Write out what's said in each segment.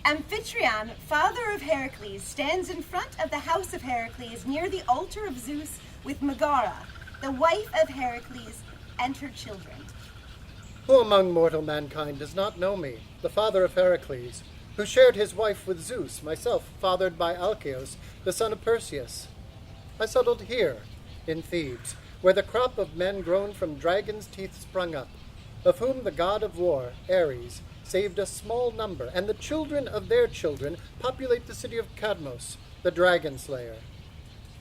Amphitryon, father of Herakles, stands in front of the house of Herakles near the altar of Zeus with Megara, the wife of Herakles, and her children. Who among mortal mankind does not know me, the father of Herakles, who shared his wife with Zeus, myself fathered by Alcaeus, the son of Perseus? I settled here, in Thebes, where the crop of men grown from dragon's teeth sprung up, of whom the god of war, Ares, saved a small number, and the children of their children populate the city of Cadmos, the dragon slayer.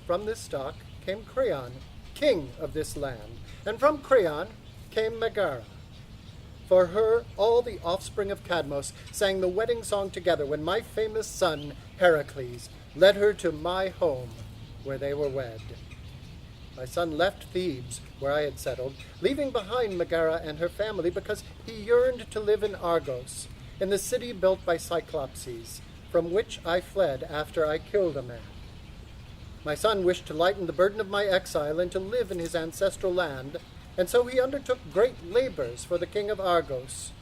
From this stock came Creon, king of this land, and from Creon came Megara. For her, all the offspring of Cadmos sang the wedding song together when my famous son, Heracles, led her to my home, where they were wed. My son left Thebes, where I had settled, leaving behind Megara and her family because he yearned to live in Argos, in the city built by Cyclopses, from which I fled after I killed a man. My son wished to lighten the burden of my exile and to live in his ancestral land, and so he undertook great labors for the king of Argos.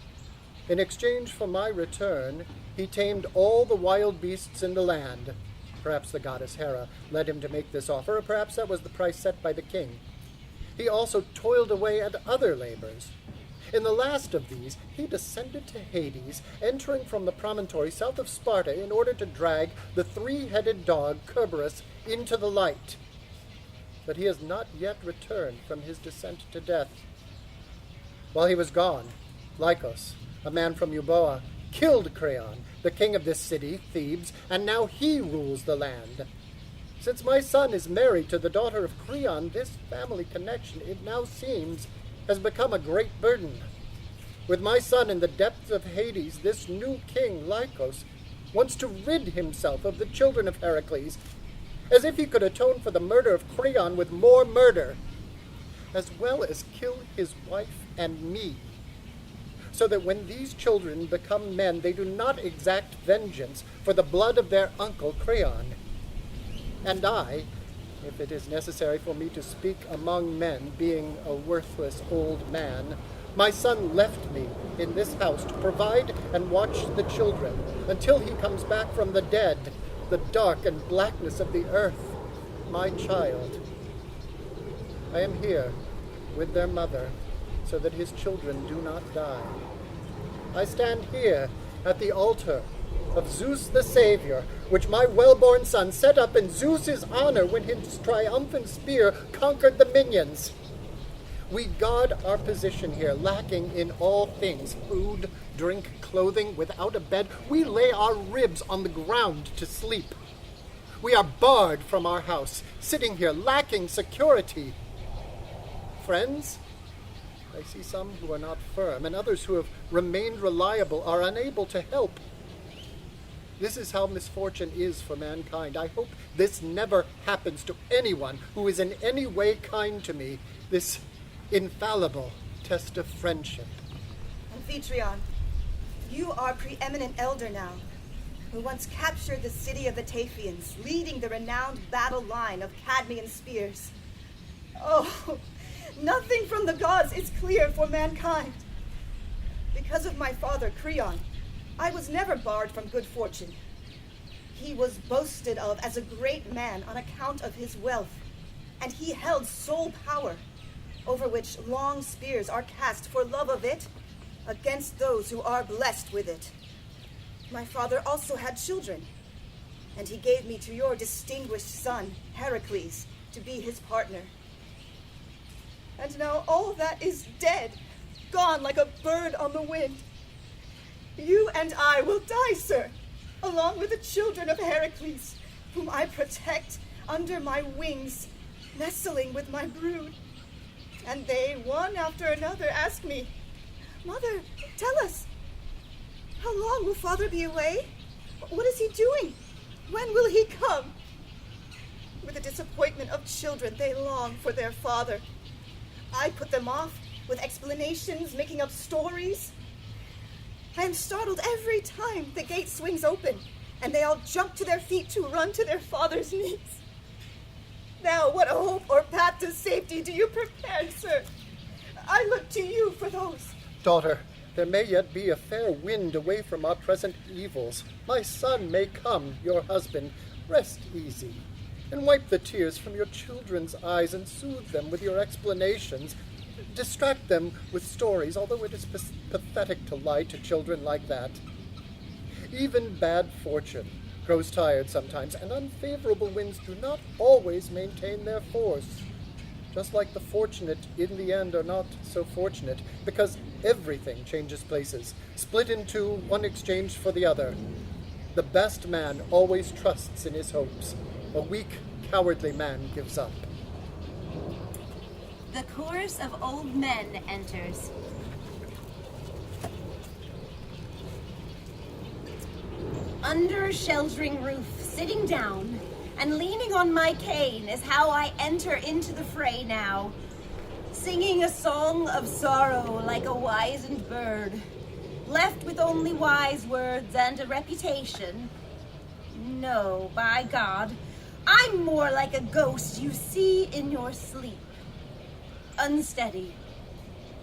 In exchange for my return, he tamed all the wild beasts in the land. Perhaps the goddess Hera led him to make this offer, or perhaps that was the price set by the king. He also toiled away at other labors. In the last of these, he descended to Hades, entering from the promontory south of Sparta in order to drag the three-headed dog Cerberus into the light. But he has not yet returned from his descent to death. While he was gone, Lycos, a man from Euboea, killed Creon, the king of this city, Thebes, and now he rules the land. Since my son is married to the daughter of Creon, this family connection, it now seems, has become a great burden. With my son in the depths of Hades, this new king, Lycos, wants to rid himself of the children of Heracles, as if he could atone for the murder of Creon with more murder, as well as kill his wife and me, so that when these children become men, they do not exact vengeance for the blood of their uncle Creon. And I, if it is necessary for me to speak among men, being a worthless old man, my son left me in this house to provide and watch the children until he comes back from the dead, the dark and blackness of the earth, my child. I am here with their mother, so that his children do not die. I stand here at the altar of Zeus the Savior, which my well-born son set up in Zeus's honor when his triumphant spear conquered the minions. We guard our position here, lacking in all things, food, drink, clothing, without a bed. We lay our ribs on the ground to sleep. We are barred from our house, sitting here, lacking security. Friends? I see some who are not firm, and others who have remained reliable are unable to help. This is how misfortune is for mankind. I hope this never happens to anyone who is in any way kind to me, this infallible test of friendship. Amphitryon, you are preeminent elder now, who once captured the city of the Taphians, leading the renowned battle line of Cadmean spears. Oh, nothing from the gods is clear for mankind. Because of my father, Creon, I was never barred from good fortune. He was boasted of as a great man on account of his wealth, and he held sole power, over which long spears are cast for love of it against those who are blessed with it. My father also had children, and he gave me to your distinguished son, Heracles, to be his partner. And now all that is dead, gone like a bird on the wind. You and I will die, sir, along with the children of Heracles, whom I protect under my wings, nestling with my brood. And they, one after another, ask me, "Mother, tell us, how long will father be away? What is he doing? When will he come?" With the disappointment of children, they long for their father. I put them off with explanations, making up stories. I am startled every time the gate swings open, and they all jump to their feet to run to their father's knees. Now, what hope or path to safety do you prepare, sir? I look to you for those. Daughter, there may yet be a fair wind away from our present evils. My son may come, your husband. Rest easy, and wipe the tears from your children's eyes and soothe them with your explanations. Distract them with stories, although it is pathetic to lie to children like that. Even bad fortune grows tired sometimes, and unfavorable winds do not always maintain their force. Just like the fortunate in the end are not so fortunate, because everything changes places, split in two, one exchanged for the other. The best man always trusts in his hopes. A weak, cowardly man gives up. The chorus of old men enters. Under a sheltering roof, sitting down, and leaning on my cane is how I enter into the fray now, singing a song of sorrow like a wizened bird, left with only wise words and a reputation. No, by God, I'm more like a ghost you see in your sleep. Unsteady,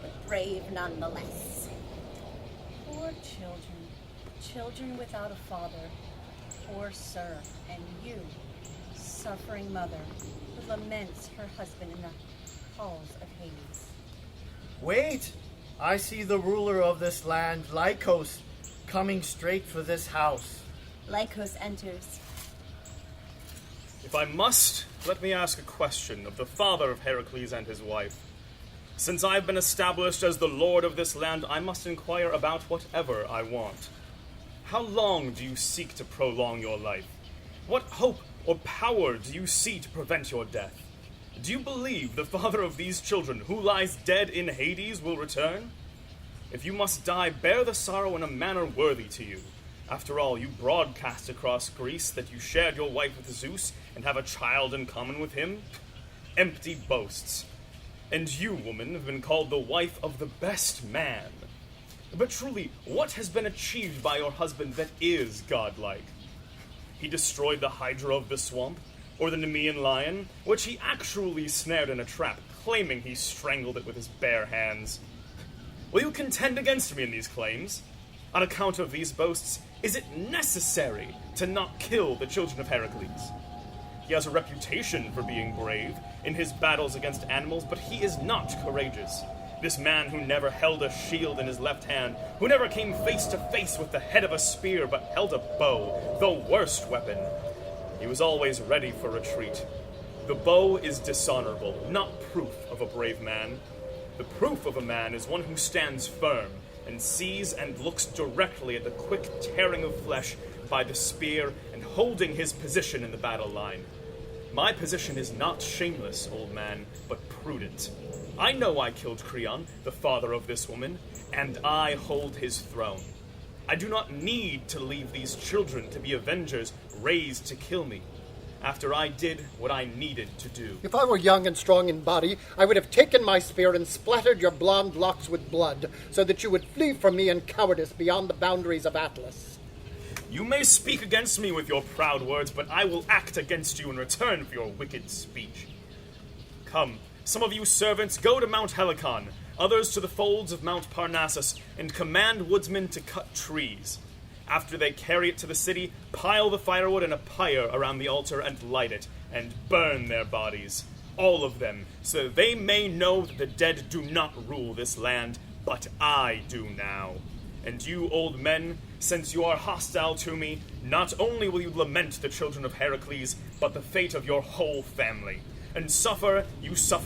but brave nonetheless. Poor children without a father. Poor sir, and you, suffering mother, who laments her husband in the halls of Hades. Wait! I see the ruler of this land, Lycos, coming straight for this house. Lycos enters. If I must, let me ask a question of the father of Herakles and his wife. Since I've been established as the lord of this land, I must inquire about whatever I want. How long do you seek to prolong your life? What hope or power do you see to prevent your death? Do you believe the father of these children, who lies dead in Hades, will return? If you must die, bear the sorrow in a manner worthy to you. After all, you broadcast across Greece that you shared your wife with Zeus and have a child in common with him. Empty boasts. And you, woman, have been called the wife of the best man. But truly, what has been achieved by your husband that is godlike? He destroyed the Hydra of the swamp, or the Nemean lion, which he actually snared in a trap, claiming he strangled it with his bare hands. Will you contend against me in these claims? On account of these boasts, is it necessary to not kill the children of Heracles? He has a reputation for being brave in his battles against animals, but he is not courageous. This man who never held a shield in his left hand, who never came face to face with the head of a spear, but held a bow, the worst weapon. He was always ready for retreat. The bow is dishonorable, not proof of a brave man. The proof of a man is one who stands firm and sees and looks directly at the quick tearing of flesh by the spear and holding his position in the battle line. My position is not shameless, old man, but prudent. I know I killed Creon, the father of this woman, and I hold his throne. I do not need to leave these children to be avengers raised to kill me, after I did what I needed to do. If I were young and strong in body, I would have taken my spear and splattered your blonde locks with blood, so that you would flee from me in cowardice beyond the boundaries of Atlas. You may speak against me with your proud words, but I will act against you in return for your wicked speech. Come, some of you servants, go to Mount Helicon, others to the folds of Mount Parnassus, and command woodsmen to cut trees. After they carry it to the city, pile the firewood in a pyre around the altar and light it, and burn their bodies, all of them, so that they may know that the dead do not rule this land, but I do now. And you, old men, since you are hostile to me, not only will you lament the children of Heracles, but the fate of your whole family. And suffer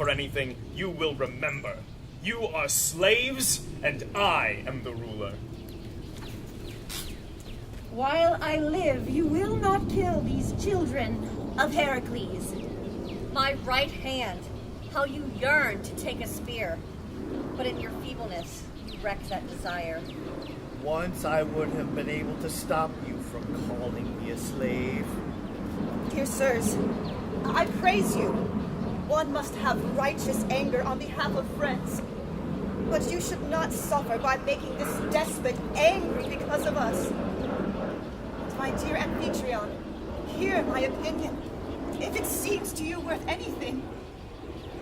anything, you will remember. You are slaves, and I am the ruler. While I live, you will not kill these children of Heracles. My right hand, how you yearn to take a spear, but in your feebleness, you wreck that desire. Once I would have been able to stop you from calling me a slave. Dear sirs, I praise you. One must have righteous anger on behalf of friends. But you should not suffer by making this despot angry because of us. My dear Amphitryon, hear my opinion. If it seems to you worth anything,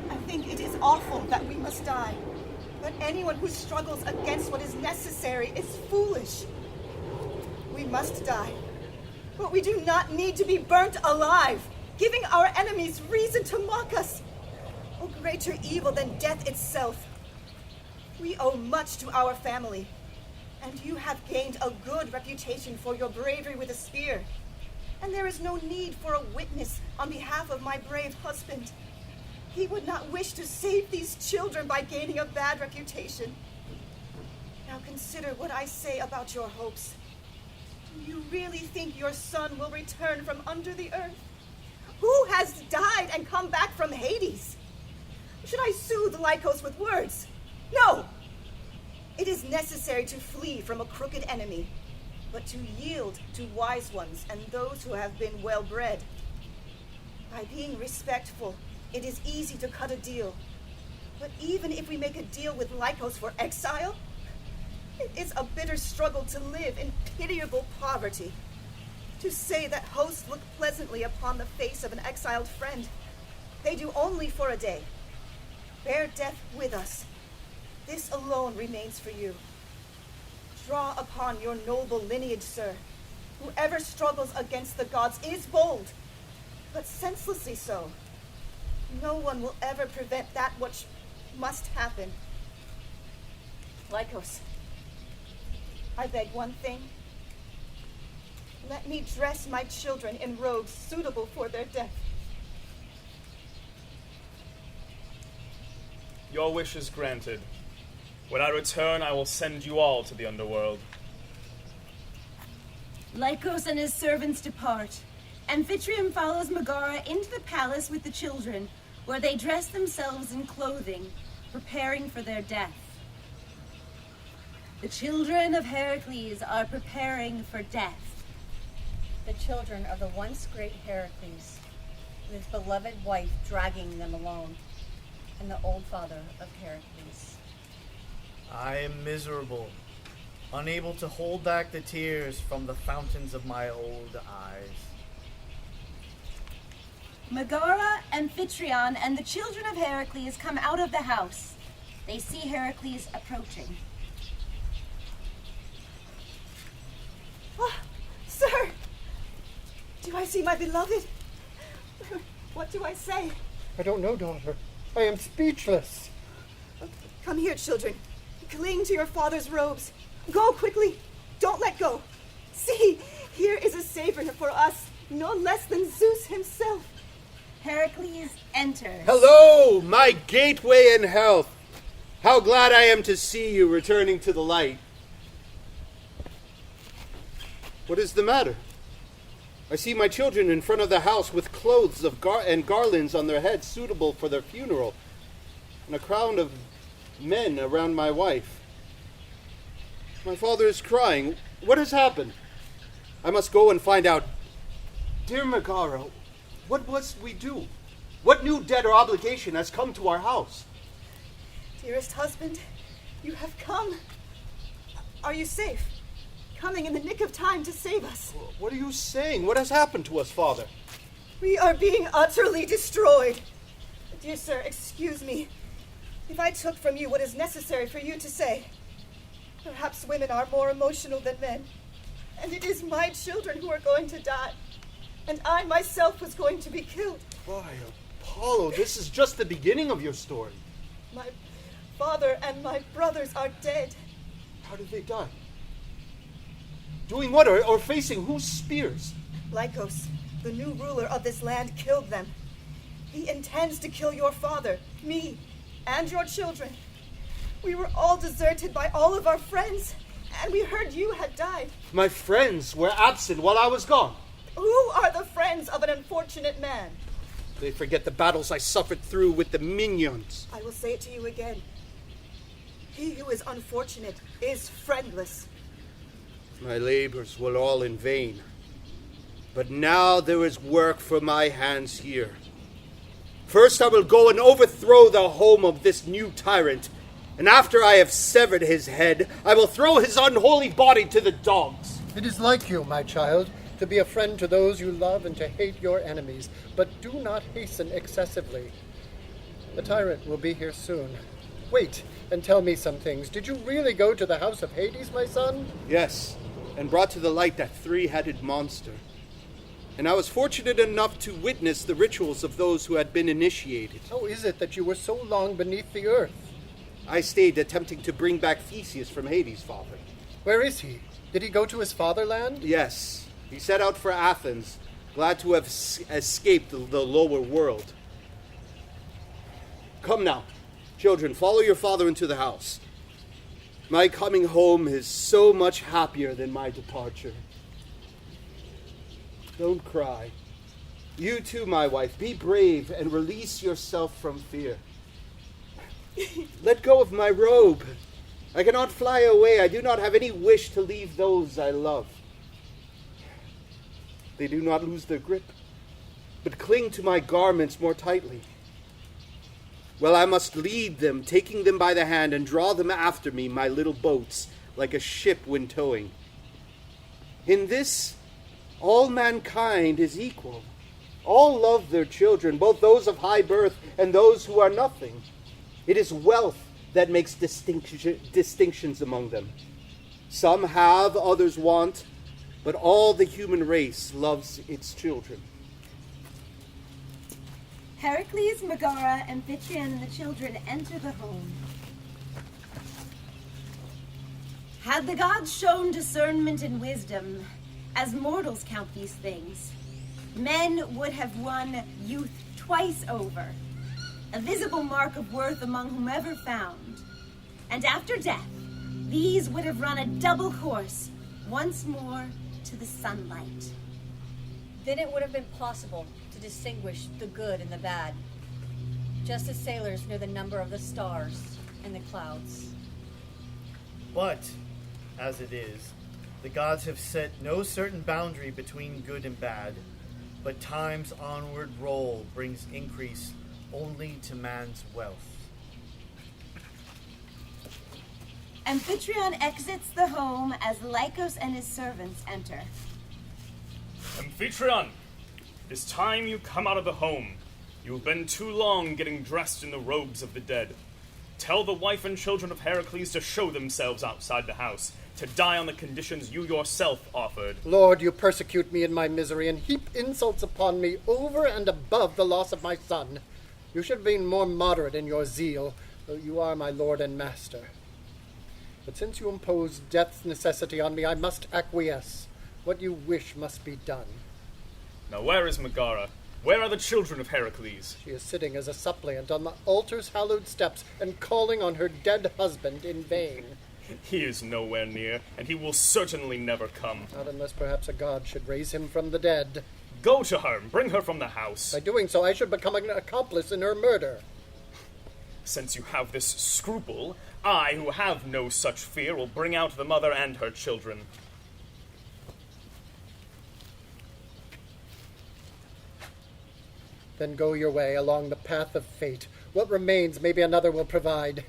I think it is awful that we must die. But anyone who struggles against what is necessary is foolish. We must die, but we do not need to be burnt alive, giving our enemies reason to mock us. Oh, greater evil than death itself. We owe much to our family, and you have gained a good reputation for your bravery with a spear. And there is no need for a witness on behalf of my brave husband. He would not wish to save these children by gaining a bad reputation. Now consider what I say about your hopes. Do you really think your son will return from under the earth? Who has died and come back from Hades? Should I soothe Lycos with words? No! It is necessary to flee from a crooked enemy, but to yield to wise ones and those who have been well bred. By being respectful, it is easy to cut a deal. But even if we make a deal with Lycos for exile, it is a bitter struggle to live in pitiable poverty. To say that hosts look pleasantly upon the face of an exiled friend, they do only for a day. Bear death with us. This alone remains for you. Draw upon your noble lineage, sir. Whoever struggles against the gods is bold, but senselessly so. No one will ever prevent that which must happen. Lycos, I beg one thing. Let me dress my children in robes suitable for their death. Your wish is granted. When I return, I will send you all to the underworld. Lycos and his servants depart. Amphitryon follows Megara into the palace with the children, where they dress themselves in clothing, preparing for their death. The children of Heracles are preparing for death. The children of the once great Heracles, with his beloved wife dragging them along, and the old father of Heracles. I am miserable, unable to hold back the tears from the fountains of my old eyes. Megara, Amphitryon, and the children of Heracles come out of the house. They see Heracles approaching. Ah, sir! Do I see my beloved? What do I say? I don't know, daughter. I am speechless. Come here, children. Cling to your father's robes. Go quickly. Don't let go. See, here is a savior for us, no less than Zeus himself. Heracles enters. Hello, my gateway in health. How glad I am to see you returning to the light. What is the matter? I see my children in front of the house with clothes of and garlands on their heads suitable for their funeral, and a crowd of men around my wife. My father is crying. What has happened? I must go and find out. Dear Megara, what must we do? What new debt or obligation has come to our house? Dearest husband, you have come. Are you safe? Coming in the nick of time to save us. What are you saying? What has happened to us, father? We are being utterly destroyed. Dear sir, excuse me. If I took from you what is necessary for you to say, perhaps women are more emotional than men, and it is my children who are going to die, and I myself was going to be killed. By Apollo, this is just the beginning of your story. My father and my brothers are dead. How did they die? Doing what, or facing whose spears? Lycos, the new ruler of this land, killed them. He intends to kill your father, me, and your children. We were all deserted by all of our friends, and we heard you had died. My friends were absent while I was gone. Who are the friends of an unfortunate man? They forget the battles I suffered through with the minions. I will say it to you again. He who is unfortunate is friendless. My labors were all in vain. But now there is work for my hands here. First I will go and overthrow the home of this new tyrant, and after I have severed his head, I will throw his unholy body to the dogs. It is like you, my child, to be a friend to those you love and to hate your enemies, but do not hasten excessively. The tyrant will be here soon. Wait, and tell me some things. Did you really go to the house of Hades, my son? Yes, and brought to the light that three-headed monster. And I was fortunate enough to witness the rituals of those who had been initiated. How is it that you were so long beneath the earth? I stayed attempting to bring back Theseus from Hades, Father. Where is he? Did he go to his fatherland? Yes, he set out for Athens, glad to have escaped the lower world. Come now, children, follow your father into the house. My coming home is so much happier than my departure. Don't cry. You too, my wife, be brave and release yourself from fear. Let go of my robe. I cannot fly away. I do not have any wish to leave those I love. They do not lose their grip, but cling to my garments more tightly. Well, I must lead them, taking them by the hand, and draw them after me, my little boats, like a ship when towing. In this, all mankind is equal. All love their children, both those of high birth and those who are nothing. It is wealth that makes distinctions among them. Some have, others want, but all the human race loves its children. Heracles, Megara, Amphitryon, and the children enter the home. Had the gods shown discernment and wisdom, as mortals count these things, men would have won youth twice over, a visible mark of worth among whomever found. And after death, these would have run a double course, once more to the sunlight. Then it would have been possible to distinguish the good and the bad, just as sailors know the number of the stars and the clouds. But, as it is, the gods have set no certain boundary between good and bad, but time's onward roll brings increase only to man's wealth. Amphitryon exits the home as Lycos and his servants enter. Amphitryon, it's time you come out of the home. You have been too long getting dressed in the robes of the dead. Tell the wife and children of Heracles to show themselves outside the house, to die on the conditions you yourself offered. Lord, you persecute me in my misery and heap insults upon me over and above the loss of my son. You should have been more moderate in your zeal, though you are my lord and master. But since you impose death's necessity on me, I must acquiesce. What you wish must be done. Now where is Megara? Where are the children of Heracles? She is sitting as a suppliant on the altar's hallowed steps and calling on her dead husband in vain. He is nowhere near, and he will certainly never come. Not unless perhaps a god should raise him from the dead. Go to her and bring her from the house. By doing so, I should become an accomplice in her murder. Since you have this scruple, I, who have no such fear, will bring out the mother and her children. Then go your way along the path of fate. What remains, maybe another will provide.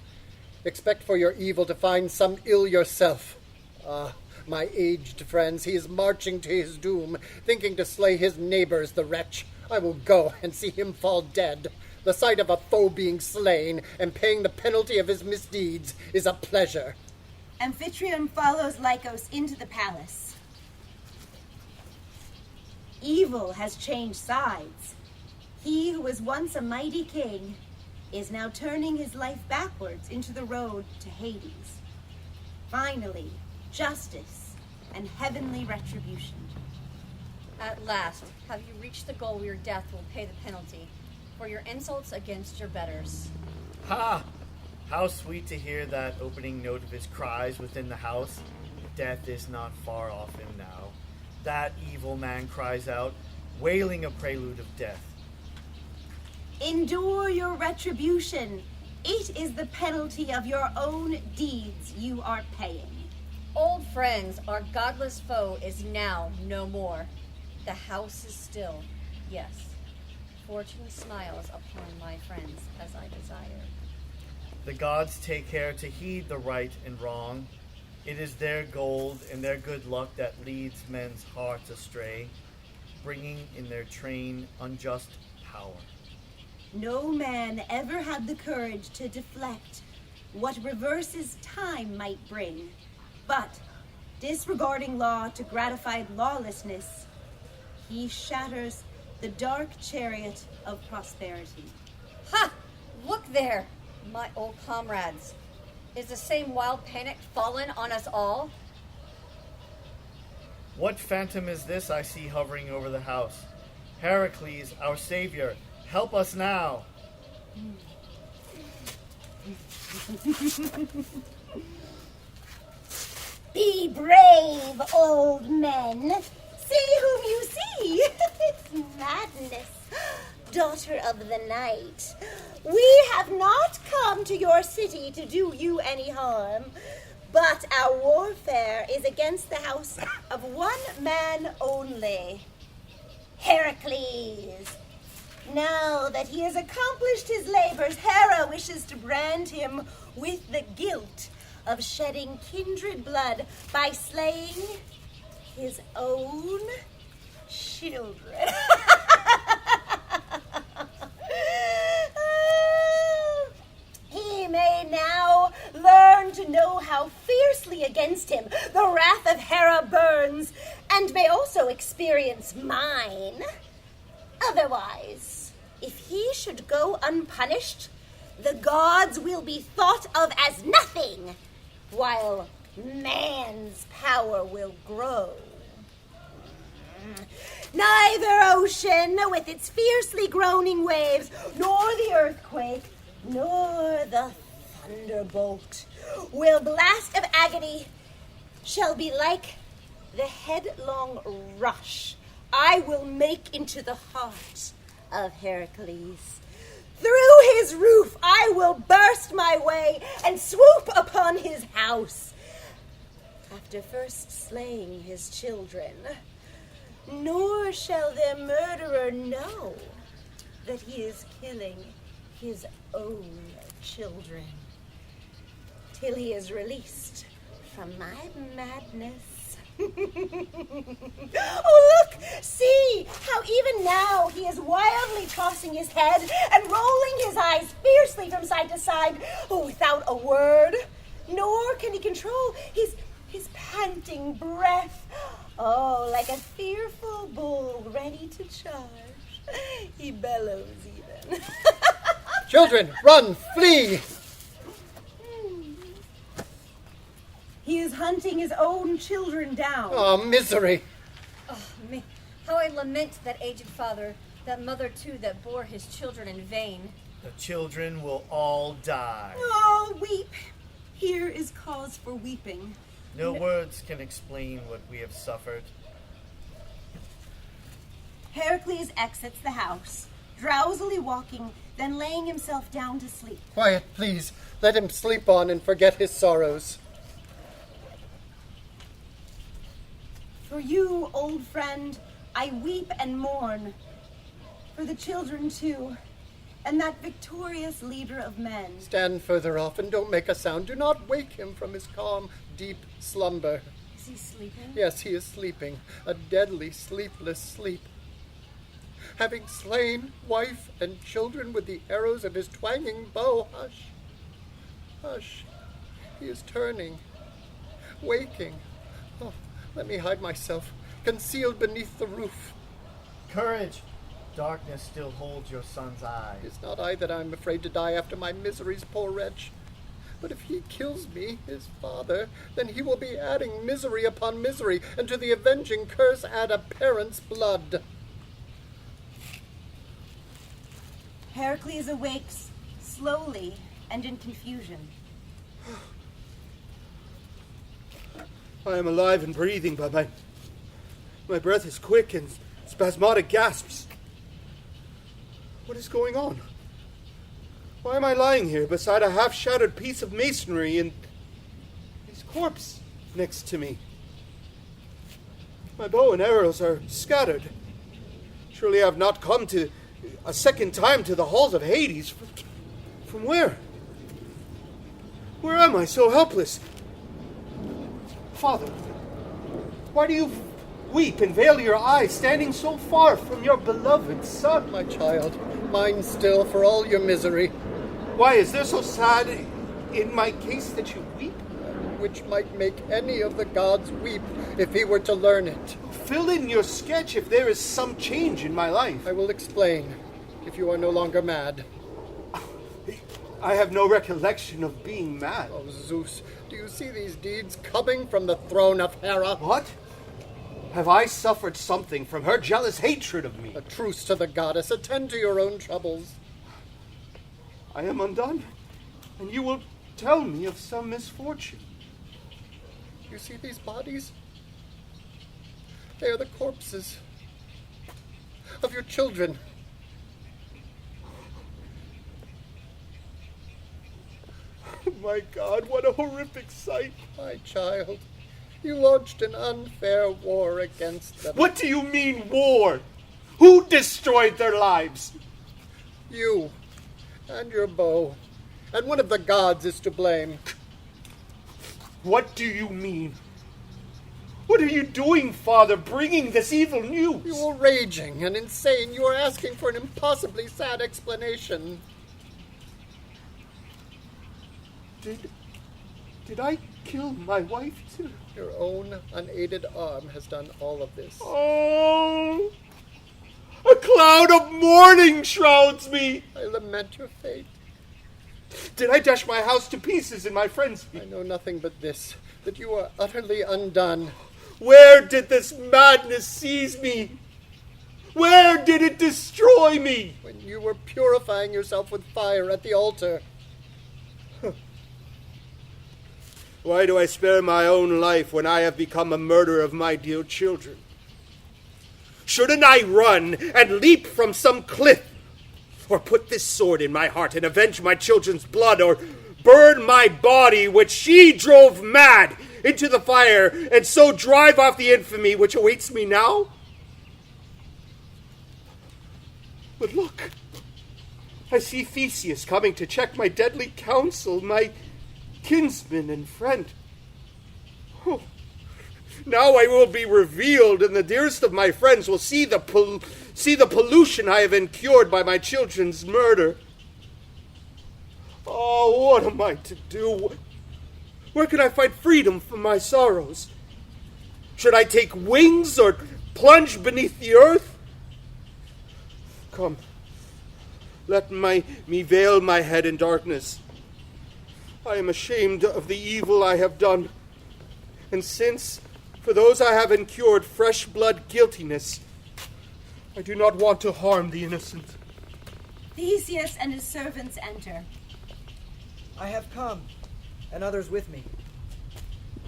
Expect for your evil to find some ill yourself. Ah, my aged friends, he is marching to his doom, thinking to slay his neighbors, the wretch. I will go and see him fall dead. The sight of a foe being slain and paying the penalty of his misdeeds is a pleasure. Amphitryon follows Lycos into the palace. Evil has changed sides. He who was once a mighty king is now turning his life backwards into the road to Hades. Finally, justice and heavenly retribution. At last, have you reached the goal where your death will pay the penalty for your insults against your betters? Ha! How sweet to hear that opening note of his cries within the house. Death is not far off him now. That evil man cries out, wailing a prelude of death. Endure your retribution. It is the penalty of your own deeds you are paying. Old friends, our godless foe is now no more. The house is still, yes. Fortune smiles upon my friends as I desire. The gods take care to heed the right and wrong. It is their gold and their good luck that leads men's hearts astray, bringing in their train unjust power. No man ever had the courage to deflect what reverses time might bring. But, disregarding law to gratify lawlessness, he shatters the dark chariot of prosperity. Ha! Look there, my old comrades. Is the same wild panic fallen on us all? What phantom is this I see hovering over the house? Heracles, our savior, help us now. Be brave, old men. See whom you see. It's madness. Daughter of the night, we have not come to your city to do you any harm, but our warfare is against the house of one man only, Heracles. Now that he has accomplished his labors, Hera wishes to brand him with the guilt of shedding kindred blood by slaying his own children. He may now learn to know how fiercely against him the wrath of Hera burns, and may also experience mine. Otherwise, if he should go unpunished, the gods will be thought of as nothing, while man's power will grow. Neither ocean, with its fiercely groaning waves, nor the earthquake, nor the thunderbolt, will blast of agony, shall be like the headlong rush I will make into the heart of Heracles. Through his roof I will burst my way and swoop upon his house, after first slaying his children. Nor shall their murderer know that he is killing his own children, till he is released from my madness. Oh, look! See how even now he is wildly tossing his head and rolling his eyes fiercely from side to side, without a word. Nor can he control his panting breath. Oh, like a fearful bull ready to charge. He bellows even. Children, run, flee! He is hunting his own children down. Oh, misery! Oh, me, how I lament that aged father, that mother too that bore his children in vain. The children will all die. Oh, weep. Here is cause for weeping. No words can explain what we have suffered. Heracles exits the house, drowsily walking, then laying himself down to sleep. Quiet, please. Let him sleep on and forget his sorrows. For you, old friend, I weep and mourn. For the children, too, and that victorious leader of men. Stand further off and don't make a sound. Do not wake him from his calm, deep slumber. Is he sleeping? Yes, he is sleeping, a deadly, sleepless sleep. Having slain wife and children with the arrows of his twanging bow, hush, hush, he is turning, waking. Oh, let me hide myself, concealed beneath the roof. Courage! Darkness still holds your son's eyes. It is not I that I am afraid to die after my miseries, poor wretch. But if he kills me, his father, then he will be adding misery upon misery, and to the avenging curse add a parent's blood. Heracles awakes slowly and in confusion. I am alive and breathing, but my breath is quick and spasmodic gasps. What is going on? Why am I lying here beside a half-shattered piece of masonry and his corpse next to me? My bow and arrows are scattered. Surely I have not come to a second time to the halls of Hades. From where? Where am I so helpless? Father, why do you weep and veil your eyes, standing so far from your beloved son? My child, mine still for all your misery. Why is there so sad in my case that you weep? Which might make any of the gods weep if he were to learn it. Fill in your sketch if there is some change in my life. I will explain, if you are no longer mad. I have no recollection of being mad. Oh, Zeus, do you see these deeds coming from the throne of Hera? What? Have I suffered something from her jealous hatred of me? A truce to the goddess. Attend to your own troubles. I am undone, and you will tell me of some misfortune. You see these bodies? They are the corpses of your children. My God, what a horrific sight. My child, you launched an unfair war against them. What do you mean, war? Who destroyed their lives? You and your bow. And one of the gods is to blame. What do you mean? What are you doing, Father, bringing this evil news? You are raging and insane. You are asking for an impossibly sad explanation. Did I kill my wife too? Your own unaided arm has done all of this. Oh! A cloud of mourning shrouds me! I lament your fate. Did I dash my house to pieces in my frenzy? I know nothing but this, that you are utterly undone. Where did this madness seize me? Where did it destroy me? When you were purifying yourself with fire at the altar. Why do I spare my own life when I have become a murderer of my dear children? Shouldn't I run and leap from some cliff? Or put this sword in my heart and avenge my children's blood? Or burn my body, which she drove mad, into the fire, and so drive off the infamy which awaits me now? But look, I see Theseus coming to check my deadly counsel, my kinsman and friend. Oh, now I will be revealed, and the dearest of my friends will see the pollution I have incurred by my children's murder. Oh, what am I to do? Where can I find freedom from my sorrows? Should I take wings or plunge beneath the earth? Come, let me veil my head in darkness. I am ashamed of the evil I have done. And since, for those I have incurred fresh blood guiltiness, I do not want to harm the innocent. Theseus and his servants enter. I have come, and others with me.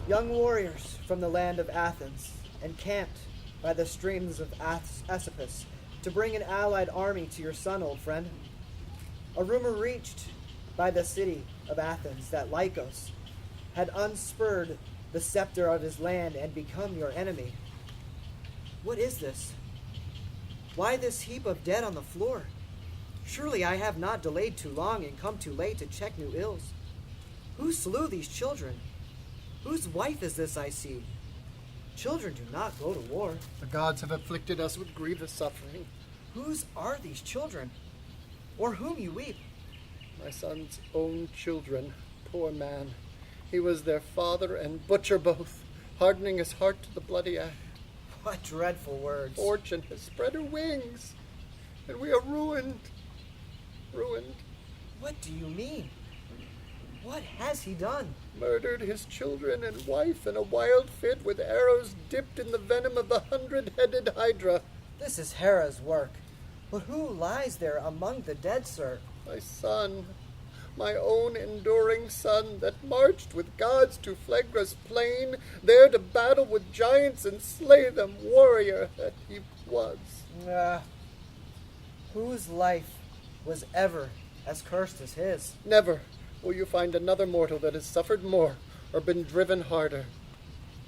Young warriors from the land of Athens, encamped by the streams of Asopus, to bring an allied army to your son, old friend. A rumor reached by the city of Athens that Lycos had unspurred the scepter of his land and become your enemy. What is this? Why this heap of dead on the floor? Surely I have not delayed too long and come too late to check new ills. Who slew these children? Whose wife is this I see? Children do not go to war. The gods have afflicted us with grievous suffering. Whose are these children? Or whom you weep? My son's own children, poor man. He was their father and butcher both, hardening his heart to the bloody act. What dreadful words. Fortune has spread her wings, and we are ruined. Ruined. What do you mean? What has he done? Murdered his children and wife in a wild fit with arrows dipped in the venom of the 100-headed Hydra. This is Hera's work. But who lies there among the dead, sir? My son, my own enduring son, that marched with gods to Phlegra's plain, there to battle with giants and slay them, warrior that he was. Whose life was ever as cursed as his? Never will you find another mortal that has suffered more or been driven harder.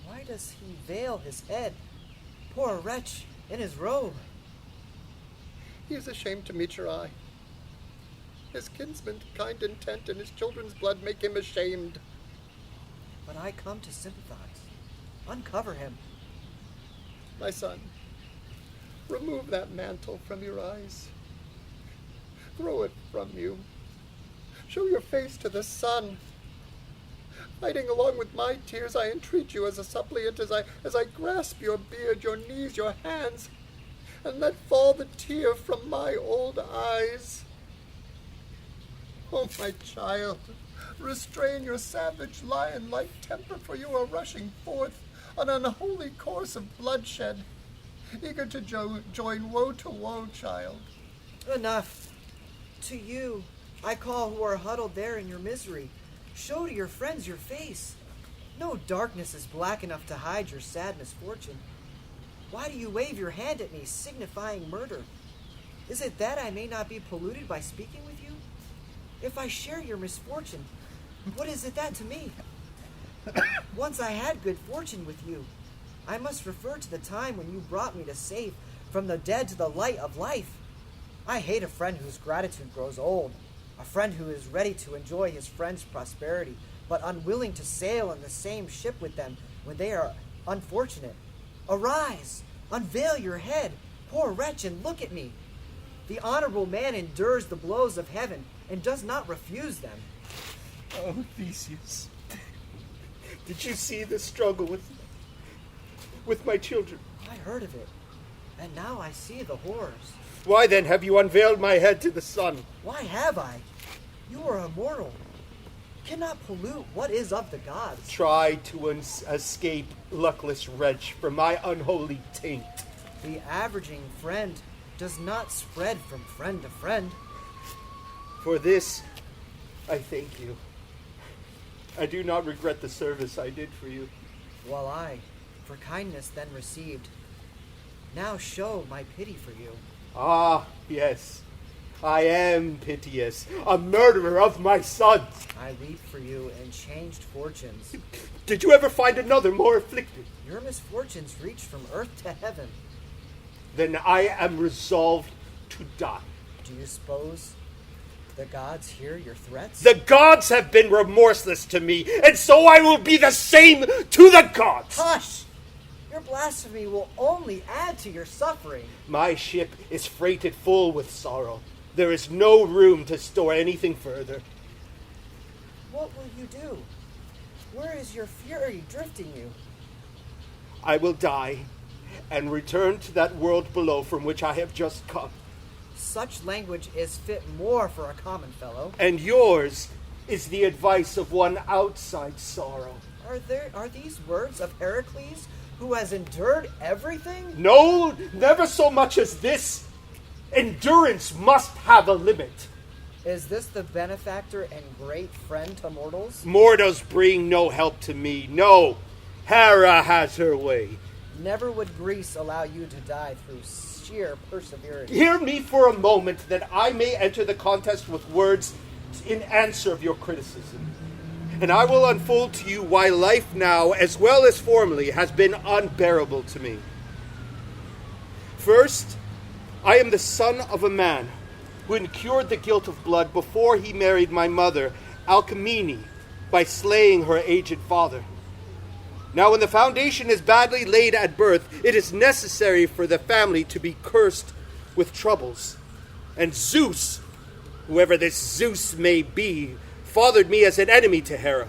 Why does he veil his head? Poor wretch, in his robe. He is ashamed to meet your eye. His kinsman's kind intent and his children's blood make him ashamed. But I come to sympathize. Uncover him. My son, remove that mantle from your eyes. Throw it from you. Show your face to the sun. Fighting along with my tears, I entreat you as a suppliant, as I grasp your beard, your knees, your hands, and let fall the tear from my old eyes. Oh, my child, restrain your savage lion-like temper, for you are rushing forth on an unholy course of bloodshed, eager to join woe to woe, child. Enough. To you, I call who are huddled there in your misery. Show to your friends your face. No darkness is black enough to hide your sad misfortune. Why do you wave your hand at me, signifying murder? Is it that I may not be polluted by speaking with you? If I share your misfortune, what is it that to me? Once I had good fortune with you. I must refer to the time when you brought me to save from the dead to the light of life. I hate a friend whose gratitude grows old, a friend who is ready to enjoy his friend's prosperity, but unwilling to sail in the same ship with them when they are unfortunate. Arise, unveil your head, poor wretch, and look at me. The honorable man endures the blows of heaven and does not refuse them. Oh, Theseus, did you see the struggle with my children? I heard of it, and now I see the horrors. Why then have you unveiled my head to the sun? Why have I? You are immortal. Cannot pollute what is of the gods. Try to escape, luckless wretch, from my unholy taint. The averaging friend does not spread from friend to friend. For this, I thank you. I do not regret the service I did for you. While I, for kindness then received, now show my pity for you. Ah, yes. I am piteous, a murderer of my sons. I weep for you in changed fortunes. Did you ever find another more afflicted? Your misfortunes reach from earth to heaven. Then I am resolved to die. Do you suppose the gods hear your threats? The gods have been remorseless to me, and so I will be the same to the gods. Hush! Your blasphemy will only add to your suffering. My ship is freighted full with sorrow. There is no room to store anything further. What will you do? Where is your fury drifting you? I will die and return to that world below from which I have just come. Such language is fit more for a common fellow. And yours is the advice of one outside sorrow. Are these words of Herakles, who has endured everything? No, never so much as this. Endurance must have a limit. Is this the benefactor and great friend to mortals? Mortals bring no help to me. No, Hera has her way. Never would Greece allow you to die through sheer perseverance. Hear me for a moment, that I may enter the contest with words in answer of your criticism. And I will unfold to you why life now, as well as formerly, has been unbearable to me. First, I am the son of a man who incurred the guilt of blood before he married my mother, Alcmene, by slaying her aged father. Now, when the foundation is badly laid at birth, it is necessary for the family to be cursed with troubles. And Zeus, whoever this Zeus may be, fathered me as an enemy to Hera.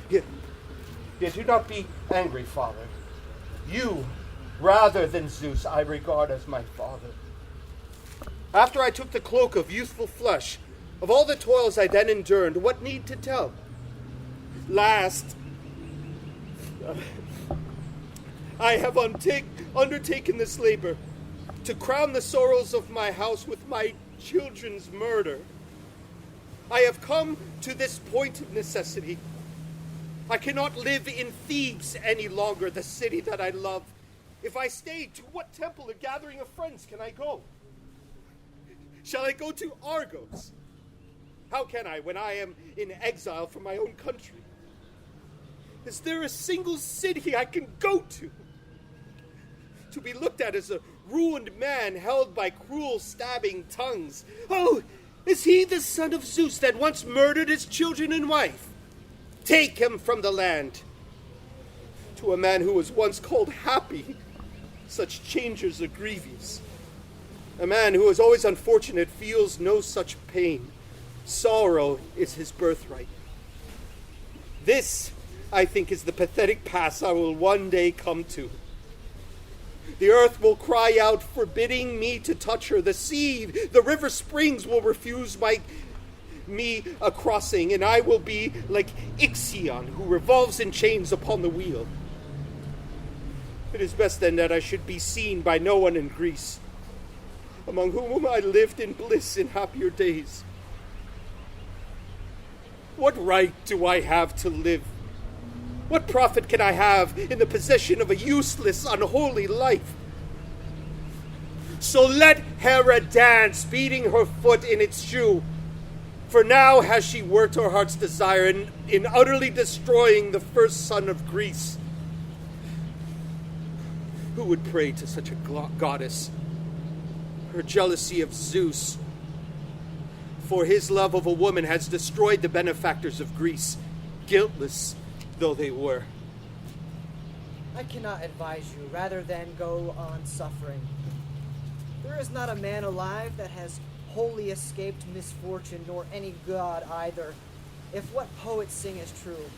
Yet do not be angry, Father. You, rather than Zeus, I regard as my father. After I took the cloak of youthful flesh, of all the toils I then endured, what need to tell? Last, I have undertaken this labor to crown the sorrows of my house with my children's murder. I have come to this point of necessity. I cannot live in Thebes any longer, the city that I love. If I stay, to what temple or gathering of friends can I go? Shall I go to Argos? How can I when I am in exile from my own country? Is there a single city I can go to? To be looked at as a ruined man held by cruel stabbing tongues. Oh, is he the son of Zeus that once murdered his children and wife? Take him from the land. To a man who was once called happy, such changes are grievous. A man who is always unfortunate feels no such pain. Sorrow is his birthright. This, I think, is the pathetic pass I will one day come to. The earth will cry out, forbidding me to touch her. The sea, the river springs will refuse me a crossing, and I will be like Ixion, who revolves in chains upon the wheel. It is best then that I should be seen by no one in Greece, among whom I lived in bliss in happier days. What right do I have to live? What profit can I have in the possession of a useless, unholy life? So let Hera dance, beating her foot in its shoe, for now has she worked her heart's desire in utterly destroying the first son of Greece. Who would pray to such a goddess? Her jealousy of Zeus, for his love of a woman, has destroyed the benefactors of Greece, guiltless though they were. I cannot advise you rather than go on suffering. There is not a man alive that has wholly escaped misfortune, nor any god either, if what poets sing is true.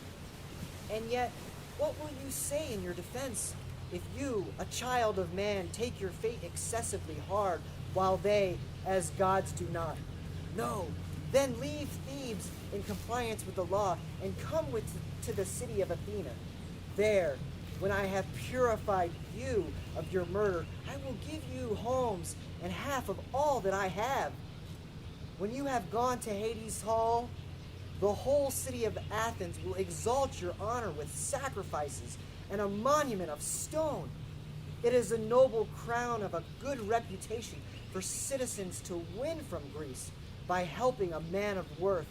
And yet, what will you say in your defense if you, a child of man, take your fate excessively hard, while they, as gods, do not? No, then leave Thebes in compliance with the law, and come to the city of Athena. There, when I have purified you of your murder, I will give you homes and half of all that I have. When you have gone to Hades' hall, the whole city of Athens will exalt your honor with sacrifices and a monument of stone. It is a noble crown of a good reputation for citizens to win from Greece by helping a man of worth.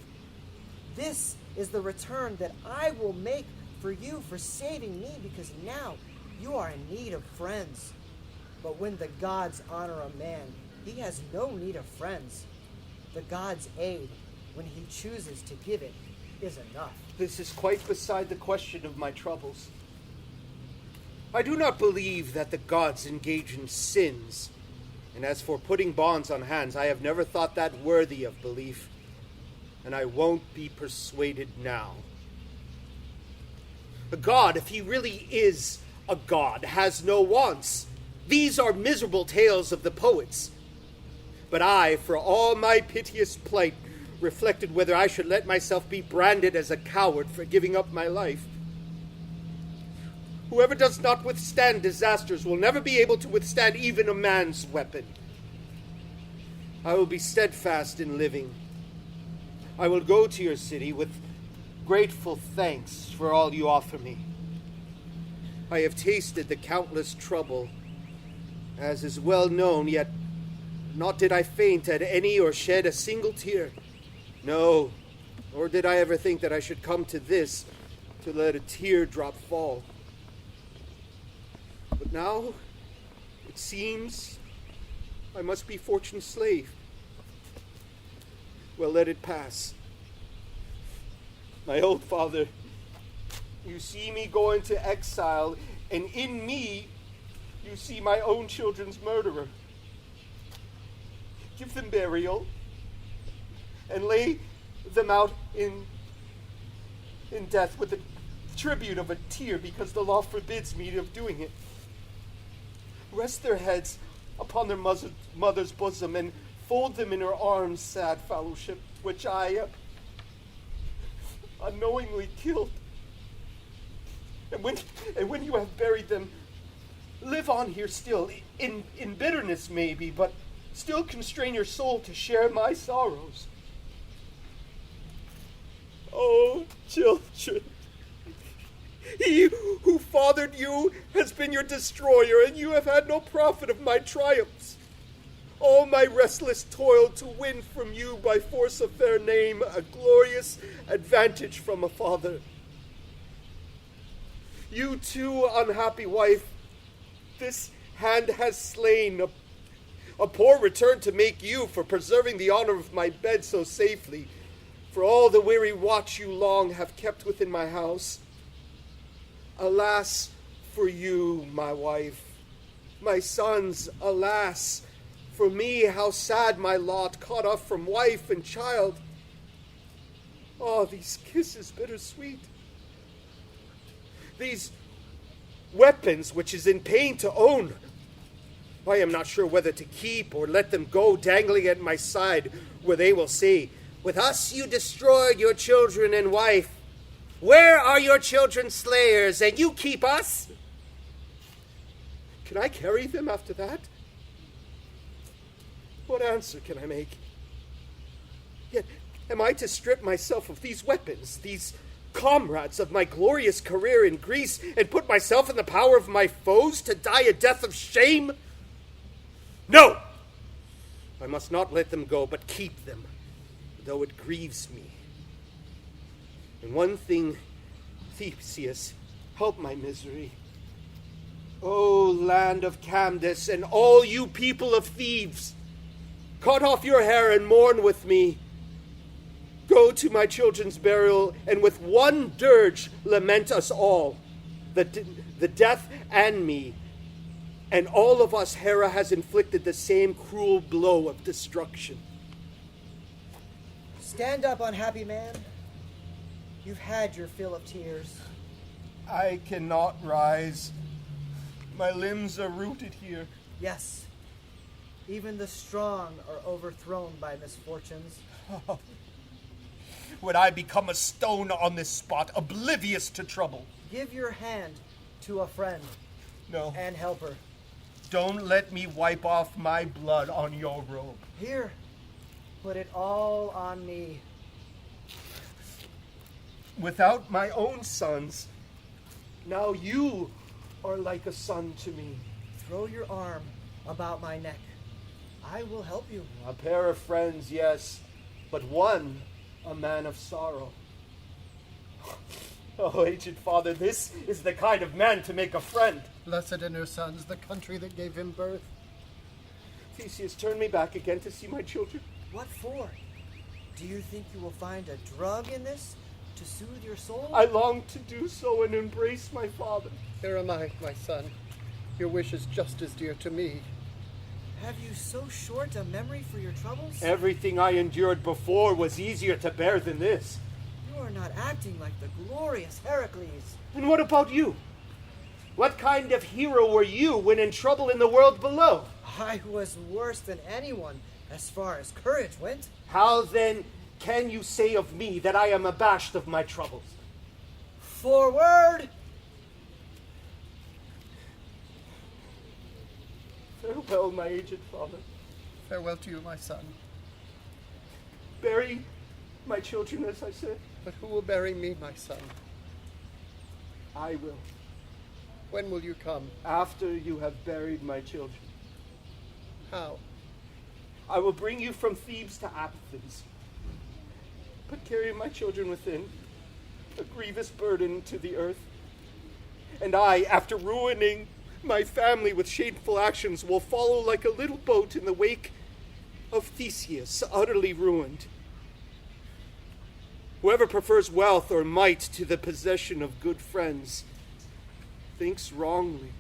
This is the return that I will make for you for saving me, because now you are in need of friends. But when the gods honor a man, he has no need of friends. The gods' aid, when he chooses to give it, is enough. This is quite beside the question of my troubles. I do not believe that the gods engage in sins, and as for putting bonds on hands, I have never thought that worthy of belief, and I won't be persuaded now. A god, if he really is a god, has no wants. These are miserable tales of the poets. But I, for all my piteous plight, reflected whether I should let myself be branded as a coward for giving up my life. Whoever does not withstand disasters will never be able to withstand even a man's weapon. I will be steadfast in living. I will go to your city with grateful thanks for all you offer me. I have tasted the countless trouble, as is well known, yet not did I faint at any or shed a single tear. No, nor did I ever think that I should come to this, to let a teardrop fall. But now, it seems, I must be fortune's slave. Well, let it pass. My old father, you see me go into exile, and in me, you see my own children's murderer. Give them burial, and lay them out in death with the tribute of a tear, because the law forbids me of doing it. Rest their heads upon their mother's bosom, and fold them in her arms, sad fellowship, which I unknowingly killed. And when you have buried them, live on here still, in bitterness maybe, but still constrain your soul to share my sorrows. Oh, children, he who fathered you has been your destroyer, and you have had no profit of my triumphs. All my restless toil to win from you by force of fair name a glorious advantage from a father. You too, unhappy wife, this hand has slain, a poor return to make you for preserving the honor of my bed so safely, for all the weary watch you long have kept within my house. Alas for you, my wife, my sons, alas for me, how sad my lot, caught off from wife and child. Oh, these kisses bittersweet. these weapons which is in pain to own. I am not sure whether to keep or let them go dangling at my side, where they will say, with us you destroyed your children and wife. Where are your children's slayers, and you keep us? Can I carry them after that? What answer can I make? Yet, am I to strip myself of these weapons, these comrades of my glorious career in Greece, and put myself in the power of my foes to die a death of shame? No! I must not let them go, but keep them, though it grieves me. And one thing, Theseus, help my misery. O land of Camdus, and all you people of Thebes, cut off your hair and mourn with me. Go to my children's burial, and with one dirge lament us all, the death and me. And all of us Hera has inflicted the same cruel blow of destruction. Stand up, unhappy man. You've had your fill of tears. I cannot rise. My limbs are rooted here. Yes, even the strong are overthrown by misfortunes. Would I become a stone on this spot, oblivious to trouble? Give your hand to a friend. No. And helper. Don't let me wipe off my blood on your robe. Here, put it all on me. Without my own sons, now you are like a son to me. Throw your arm about my neck. I will help you. A pair of friends, yes, but one a man of sorrow. Oh, aged father, this is the kind of man to make a friend. Blessed in her sons, the country that gave him birth. Theseus, turn me back again to see my children. What for? Do you think you will find a drug in this to soothe your soul? I long to do so and embrace my father. Here am I, my son. Your wish is just as dear to me. Have you so short a memory for your troubles? Everything I endured before was easier to bear than this. You are not acting like the glorious Herakles. And what about you? What kind of hero were you when in trouble in the world below? I was worse than anyone as far as courage went. How then can you say of me that I am abashed of my troubles? Forward! Farewell, my aged father. Farewell to you, my son. Bury my children, as I said. But who will bury me, my son? I will. When will you come? After you have buried my children. How? I will bring you from Thebes to Athens, but carry my children within, a grievous burden to the earth. And I, after ruining my family with shameful actions, will follow like a little boat in the wake of Theseus, utterly ruined. Whoever prefers wealth or might to the possession of good friends thinks wrongly.